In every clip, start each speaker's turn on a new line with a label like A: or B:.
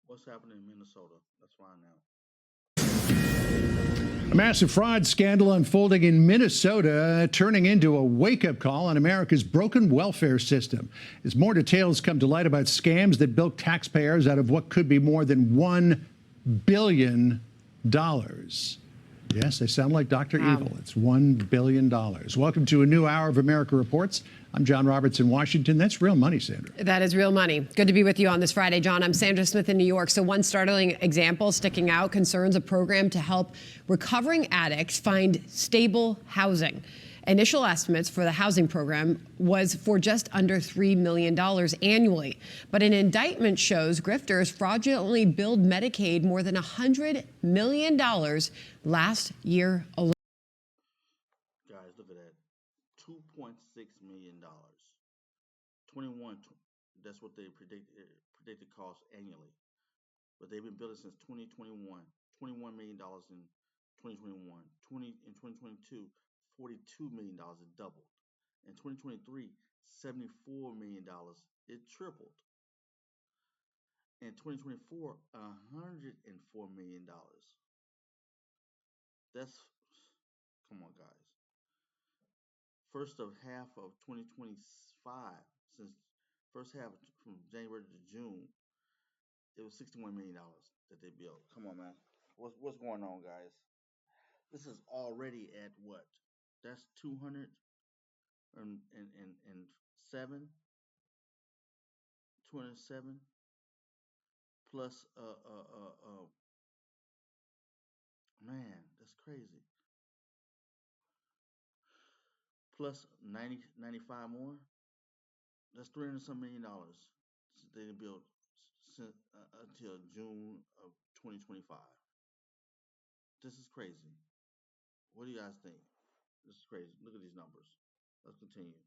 A: What's happening in Minnesota? Let's find out.
B: A massive fraud scandal unfolding in Minnesota, turning into a wake-up call on America's broken welfare system. As more details come to light about scams that bilk taxpayers out of what could be more than $1 billion. Yes, they sound like Dr. Evil. It's $1 billion. Welcome to a new hour of America Reports. I'm John Roberts in Washington. That's real money, Sandra.
C: That is real money. Good to be with you on this Friday, John. I'm Sandra Smith in New York. So one startling example sticking out concerns a program to help recovering addicts find stable housing. Initial estimates for the housing program was for just under $3 million annually. But an indictment shows grifters fraudulently billed Medicaid more than $100 million last year alone.
A: Guys, look at that. $2.6 million. 21, that's what they predicted cost annually. But they've been billing since 2021. $21 million in 2021. In 2022, $42 million. It doubled. In 2023, $74 million. It tripled. In 2024, $104 million. That's, come on, guys. First of half of 2025, since first half from January to June, it was $61 million that they built. Come on, man. What's going on, guys? This is already at what? That's 207, 207 plus man, that's crazy. Plus 90, 95 more. That's $300 some million they built until June of 2025. This is crazy. What do you guys think? This is crazy. Look at these numbers. Let's continue.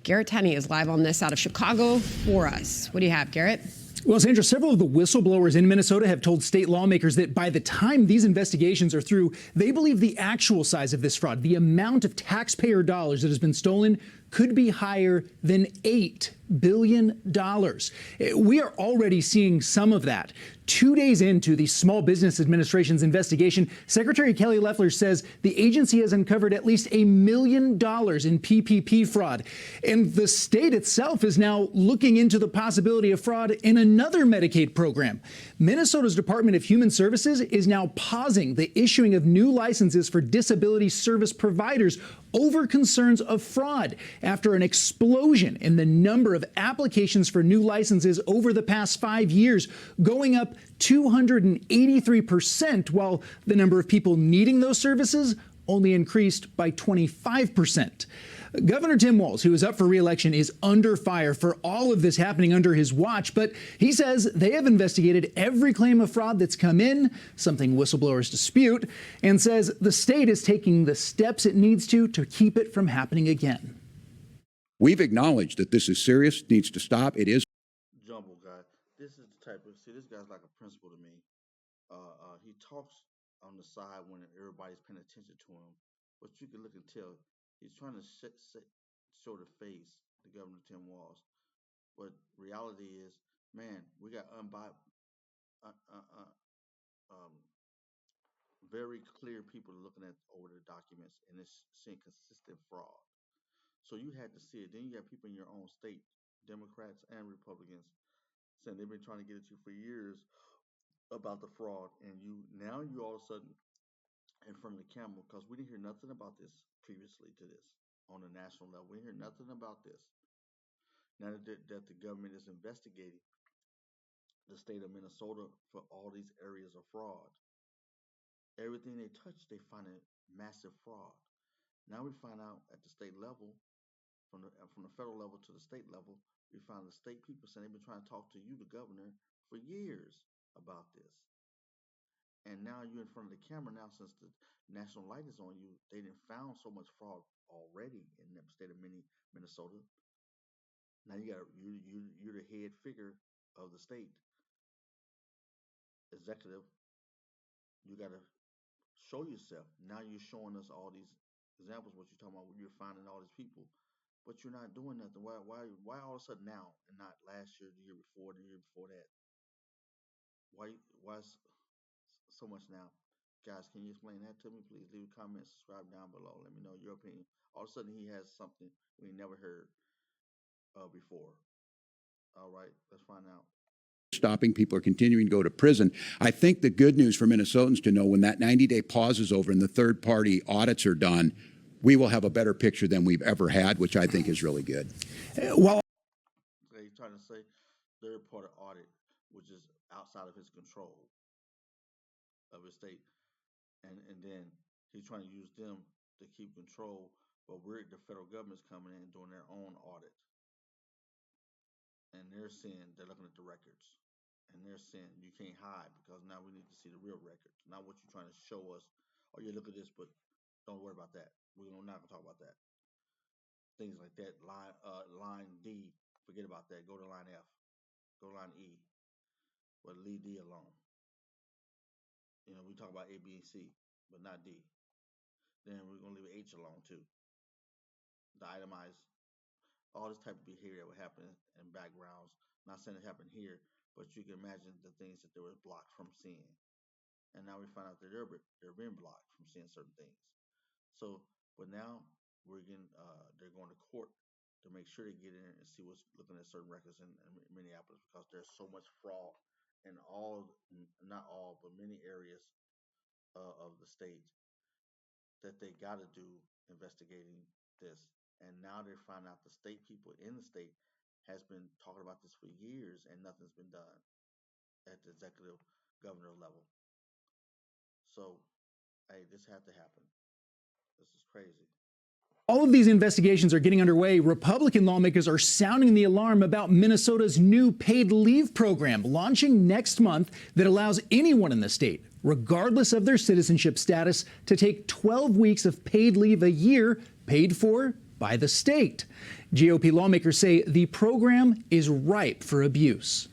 C: Garrett Tenney is live on this out of Chicago for us. What do you have, Garrett?
D: Well, Sandra, several of the whistleblowers in Minnesota have told state lawmakers that by the time these investigations are through, they believe the actual size of this fraud, the amount of taxpayer dollars that has been stolen, could be higher than $8 billion. We are already seeing some of that. 2 days into the Small Business Administration's investigation, Secretary Kelly Loeffler says the agency has uncovered at least $1 million in PPP fraud. And the state itself is now looking into the possibility of fraud in another Medicaid program. Minnesota's Department of Human Services is now pausing the issuing of new licenses for disability service providers over concerns of fraud after an explosion in the number of applications for new licenses over the past 5 years, going up 283%, while the number of people needing those services only increased by 25%. Governor Tim Walz, who is up for re-election, is under fire for all of this happening under his watch, but he says they have investigated every claim of fraud that's come in, something whistleblowers dispute, and says the state is taking the steps it needs to keep it from happening again.
E: We've acknowledged that this is serious, needs to stop. It is.
A: Jumbo guy. This is the type of, see, this guy's like a principal to me. He talks on the side when everybody's paying attention to him, but you can look and tell he's trying to show the face to Governor Tim Walz. But reality is, man, we got very clear people looking at over the documents, and it's seeing consistent fraud. So you had to see it. Then you got people in your own state, Democrats and Republicans, saying they've been trying to get at you for years about the fraud, and you all of a sudden in front of the camera, because we didn't hear nothing about this previously to this on the national level. We hear nothing about this. Now that the government is investigating the state of Minnesota for all these areas of fraud, everything they touch, they find a massive fraud. Now we find out at the state level, from the federal level to the state level, we find the state people saying they've been trying to talk to you, the governor, for years about this. And now you're in front of the camera now, since the national light is on you. They didn't found so much fraud already in the state of Minnesota. Now you're the head figure of the state executive. You got to show yourself. Now you're showing us all these examples. What you're talking about, you're finding all these people, but you're not doing nothing. Why all of a sudden now and not last year, the year before, the year before that? why so much now? Guys, can you explain that to me, please? Leave a comment, subscribe down below. Let me know your opinion. All of a sudden, he has something we never heard before. All right, let's find out.
E: Stopping people are continuing to go to prison. I think the good news for Minnesotans to know when that 90-day pause is over and the third-party audits are done, we will have a better picture than we've ever had, which I think is really good.
D: Well,
A: He's trying to say third-party audit, which is outside of his control of his state, and then he's trying to use them to keep control, but the federal government's coming in and doing their own audit, and they're saying they're looking at the records, and they're saying you can't hide because now we need to see the real records, not what you're trying to show us. Oh, yeah, look at this, but don't worry about that. We're not gonna talk about that. Things like that. Line D, forget about that. Go to line F. Go to line E, but leave D alone. You know, we talk about A, B, and C, but not D. Then we're gonna leave H alone too. The itemized, all this type of behavior that would happen in backgrounds. Not saying it happened here, but you can imagine the things that they were blocked from seeing. And now we find out that they're being blocked from seeing certain things. So, but now they're going to court to make sure they get in and see what's looking at certain records in Minneapolis, because there's so much fraud in not all, but many areas of the state that they got to do investigating this. And now they're finding out the state people in the state has been talking about this for years and nothing's been done at the executive governor level. So, hey, this had to happen. This is crazy.
D: all of these investigations are getting underway. Republican lawmakers are sounding the alarm about Minnesota's new paid leave program launching next month that allows anyone in the state, regardless of their citizenship status, to take 12 weeks of paid leave a year paid for by the state. GOP lawmakers say the program is ripe for abuse.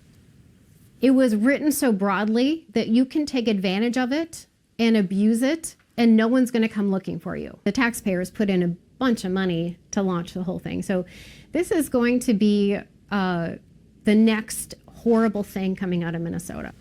F: It was written so broadly that you can take advantage of it and abuse it, and no one's going to come looking for you. The taxpayers put in a bunch of money to launch the whole thing. So this is going to be the next horrible thing coming out of Minnesota.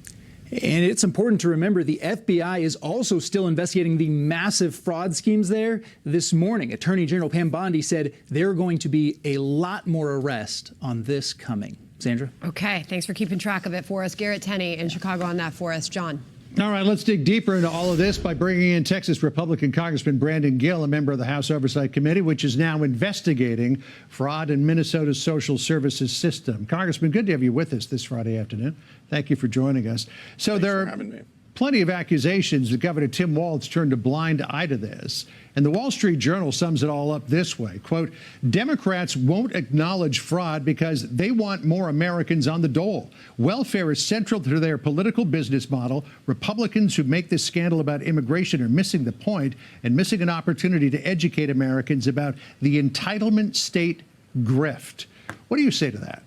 D: And it's important to remember the FBI is also still investigating the massive fraud schemes there. This morning, Attorney General Pam Bondi said there are going to be a lot more arrests on this coming. Sandra?
C: Okay, thanks for keeping track of it for us. Garrett Tenney in Chicago on that for us. John?
B: All right, let's dig deeper into all of this by bringing in Texas Republican Congressman Brandon Gill, a member of the House Oversight Committee, which is now investigating fraud in Minnesota's social services system. Congressman, good to have you with us this Friday afternoon. Thank you for joining us. So
G: Thanks
B: there
G: for
B: are
G: having me.
B: plenty of accusations that Governor Tim Walz turned a blind eye to this. And the Wall Street Journal sums it all up this way, quote, Democrats won't acknowledge fraud because they want more Americans on the dole. Welfare is central to their political business model. Republicans who make this scandal about immigration are missing the point and missing an opportunity to educate Americans about the entitlement state grift. What do you say to that?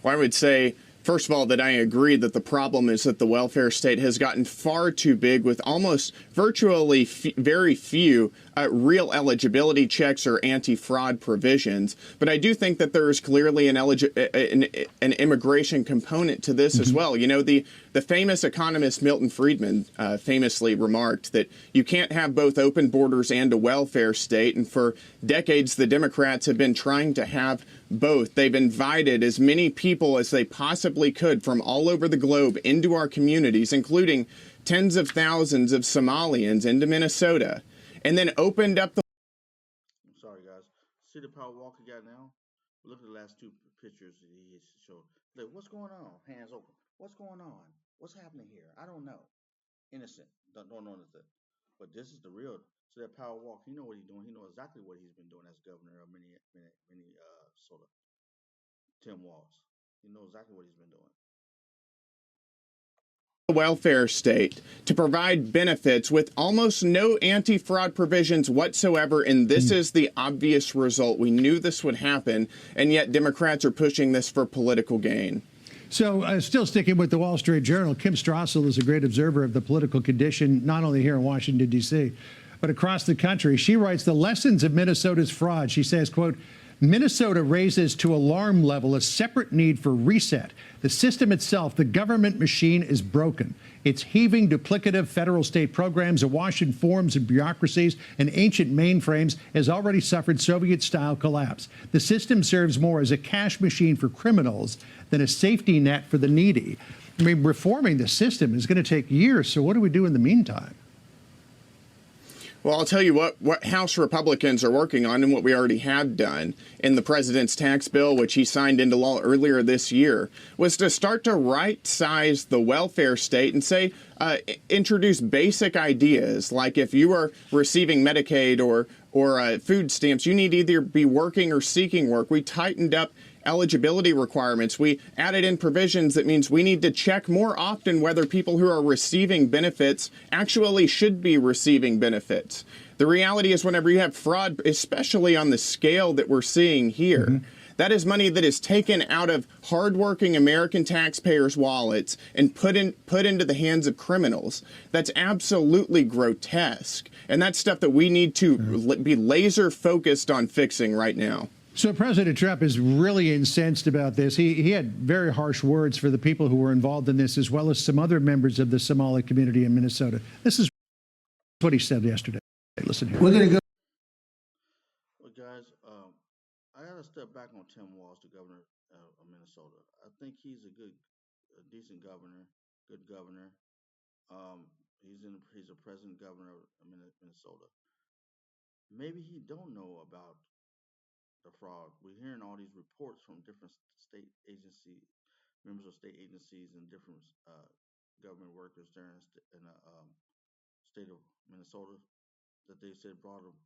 G: Well, I would say, first of all, that I agree that the problem is that the welfare state has gotten far too big with almost virtually very few real eligibility checks or anti-fraud provisions. But I do think that there is clearly an immigration component to this as well. You know, the famous economist Milton Friedman famously remarked that you can't have both open borders and a welfare state. And for decades, the Democrats have been trying to have both. They've invited as many people as they possibly could from all over the globe into our communities, including tens of thousands of Somalians into Minnesota, and then opened up the...
A: I'm sorry, guys. See the power walk he got now? Look at the last two pictures that he showed. Like, what's going on? Hands open. What's going on? What's happening here? I don't know. Innocent. Don't know anything. But this is the real. So that power walk, you know what he's doing. He knows exactly what he's been doing as governor of Minnesota. Tim Walz. He knows exactly what he's been doing.
G: Welfare state to provide benefits with almost no anti-fraud provisions whatsoever, and this is the obvious result. We knew this would happen, and yet Democrats are pushing this for political gain.
B: So still sticking with the Wall Street Journal, Kim Strassel is a great observer of the political condition, not only here in Washington, D.C., but across the country. She writes the lessons of Minnesota's fraud. She says, quote, Minnesota raises to alarm level a separate need for reset. The system itself, the government machine, is broken. It's heaving duplicative federal state programs awash in forms and bureaucracies and ancient mainframes has already suffered Soviet-style collapse. The system serves more as a cash machine for criminals than a safety net for the needy. I mean, reforming the system is going to take years, so what do we do in the meantime?
G: Well, I'll tell you what House Republicans are working on and what we already had done in the president's tax bill, which he signed into law earlier this year, was to start to right-size the welfare state and say, introduce basic ideas like if you are receiving Medicaid or food stamps, you need to either be working or seeking work. We tightened up eligibility requirements. We added in provisions that means we need to check more often whether people who are receiving benefits actually should be receiving benefits. The reality is whenever you have fraud, especially on the scale that we're seeing here, that is money that is taken out of hardworking American taxpayers' wallets and put into the hands of criminals. That's absolutely grotesque. And that's stuff that we need to be laser focused on fixing right now.
B: So President Trump is really incensed about this. He had very harsh words for the people who were involved in this, as well as some other members of the Somali community in Minnesota. This is what he said yesterday. Listen here.
A: Well, guys, I got to step back on Tim Walz, the governor of Minnesota. I think he's a decent governor, good governor. He's a present governor of Minnesota. Maybe he don't know about the fraud. We're hearing all these reports from different state agencies, members of state agencies, and different government workers there in the state of Minnesota that they said brought him.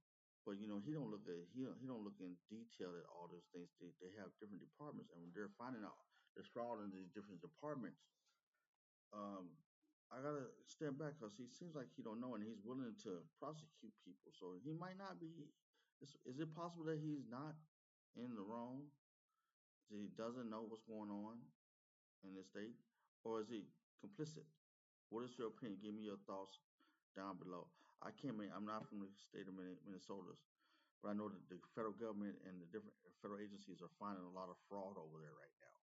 A: But he don't look in detail at all those things. They have different departments, and when they're finding out there's fraud in these different departments, I gotta step back because he seems like he don't know, and he's willing to prosecute people. So he might not be. Is it possible that he's not in the wrong? That he doesn't know what's going on in the state? Or is he complicit? What is your opinion? Give me your thoughts down below. I'm not from the state of Minnesota, but I know that the federal government and the different federal agencies are finding a lot of fraud over there right now.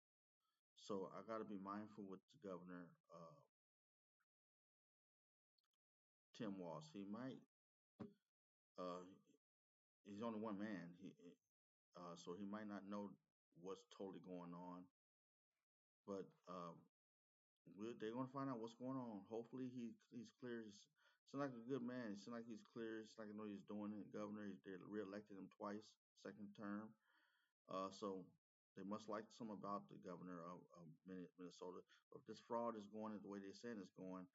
A: So I got to be mindful with the governor, Tim Walz. He might, he's only one man. So he might not know what's totally going on. But they're going to find out what's going on. Hopefully he's clear. He seems like a good man. He seems like he's clear. He seems like I know he's doing it. Governor, they reelected him twice, second term. So they must like something about the governor of Minnesota. But if this fraud is going the way they're saying it's going,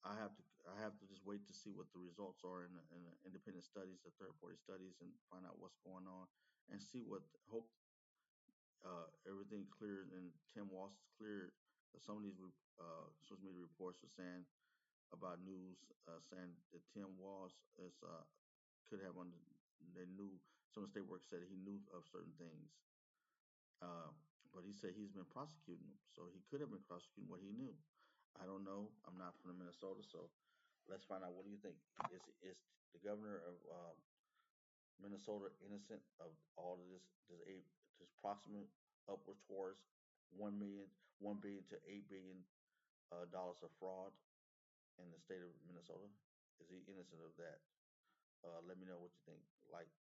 A: I have to just wait to see what the results are in the independent studies, the third-party studies, and find out what's going on and see what hope everything cleared and Tim Walz is cleared. Some of these social media reports are saying about news saying that Tim Walz could have they knew some of the state workers said he knew of certain things, but he said he's been prosecuting them, so he could have been prosecuting what he knew. I don't know. I'm not from Minnesota, so let's find out. What do you think? Is the governor of Minnesota innocent of all of this proximate upward towards $1 billion to $8 billion dollars of fraud in the state of Minnesota? Is he innocent of that? Let me know what you think. Like,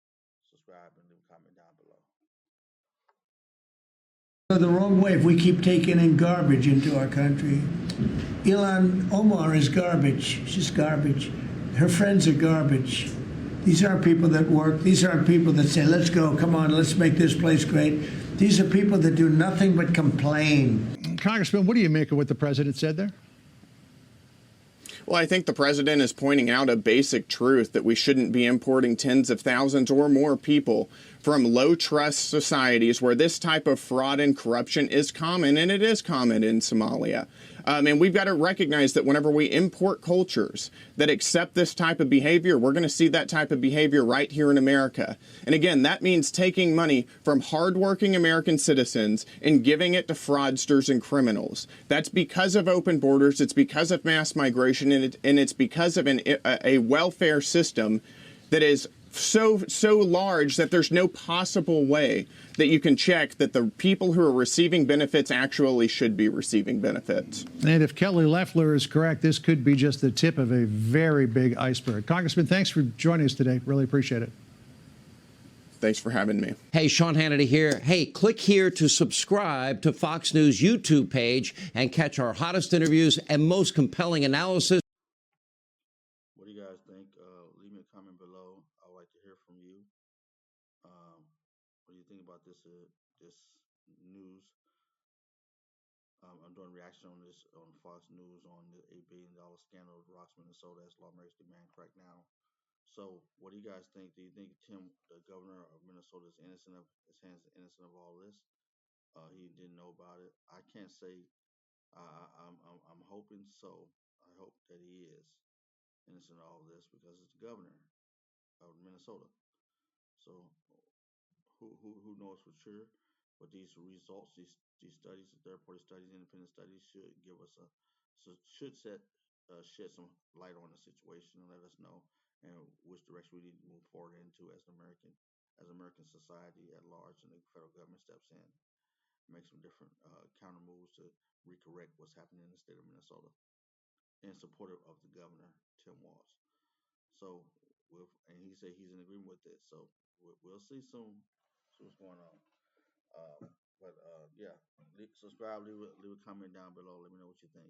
A: subscribe, and leave a comment down below.
H: The wrong way if we keep taking in garbage into our country. Ilhan Omar is garbage. She's garbage. Her friends are garbage. These aren't people that work. These aren't people that say, let's go, come on, let's make this place great. These are people that do nothing but complain.
B: Congressman, what do you make of what the president said there?
G: Well, I think the president is pointing out a basic truth that we shouldn't be importing tens of thousands or more people from low-trust societies where this type of fraud and corruption is common, and it is common in Somalia. And we've got to recognize that whenever we import cultures that accept this type of behavior, we're going to see that type of behavior right here in America. And again, that means taking money from hardworking American citizens and giving it to fraudsters and criminals. That's because of open borders, it's because of mass migration, and it's because of a welfare system that is so large that there's no possible way that you can check that the people who are receiving benefits actually should be receiving benefits.
B: And if Kelly Loeffler is correct, this could be just the tip of a very big iceberg. Congressman, thanks for joining us today. Really appreciate it.
G: Thanks for having me.
I: Hey, Sean Hannity here. Hey, click here to subscribe to Fox News YouTube page and catch our hottest interviews and most compelling analysis.
A: What do you guys think? Leave me a comment below. I would like to hear from you. What do you think about this news? I'm doing reaction on this on Fox News on the $8 billion scandal of Rocks, Minnesota, as lawmakers demand crackdown. So, what do you guys think? Do you think Tim, the governor of Minnesota, is innocent of all this? He didn't know about it. I can't say. I'm hoping so. I hope that he is innocent of all this because it's the governor of Minnesota. So, who knows for sure? But these results, these studies, third-party studies, independent studies, should give us shed some light on the situation and let us know and which direction we need to move forward into as American society at large, and the federal government steps in, make some different counter moves to recorrect what's happening in the state of Minnesota, in support of the governor Tim Walz. So, and he said he's in agreement with this. So we'll see soon. See what's going on. Yeah, subscribe, leave a comment down below. Let me know what you think.